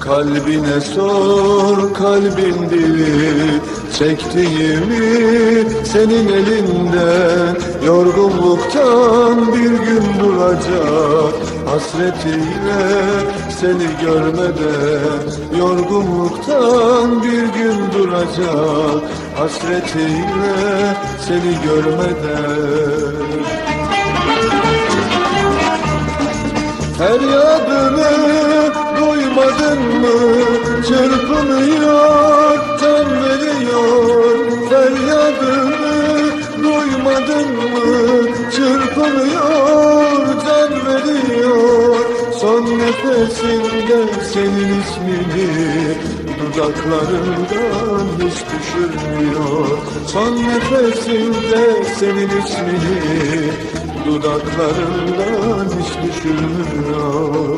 Kalbine sor, kalbin dili, çektiğimi senin elinden. Yorgunluktan bir gün duracak, hasretiyle seni görmeden. Yorgunluktan bir gün duracak, hasretiyle seni görmeden. Feryadını duymadın mı? Çırpınıyor, can veriyor. Feryadını duymadın mı? Çırpınıyor, can veriyor. Son nefesinde senin ismini dudaklarından hiç düşürmüyor. Son nefesinde senin ismini dudaklarından hiç düşürmüyor.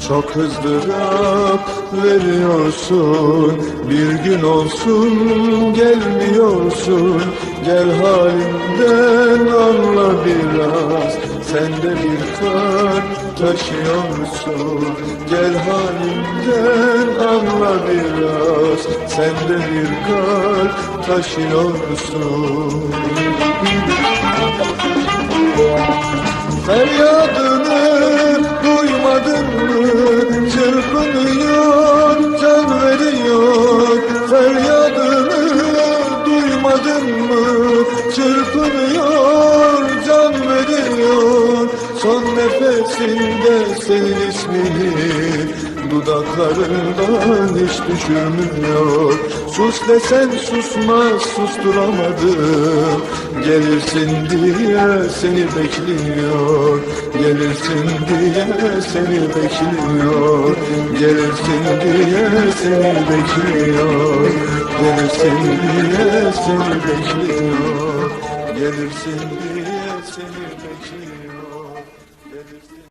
Çok hızdırap veriyorsun, bir gün olsun gelmiyorsun. Gel halimden anla biraz, sen de bir kalp taşıyorsun. Gel halimden anla biraz, sen de bir kalp taşıyorsun. Feryadını duymadın mı? Çırpınıyor, can veriyor. Feryadını duymadın mı? Çırpınıyor, can veriyor. Son nefesinde senin ismini dudaklarından hiç düşürmüyor. Sus desen susmaz, susturamadım. Gelirsin diye seni bekliyor. Gelirsin diye seni bekliyor. Gelirsin diye seni bekliyor. Gelirsin diye seni bekliyor. Gelirsin diye seni bekliyor. Gelirsin.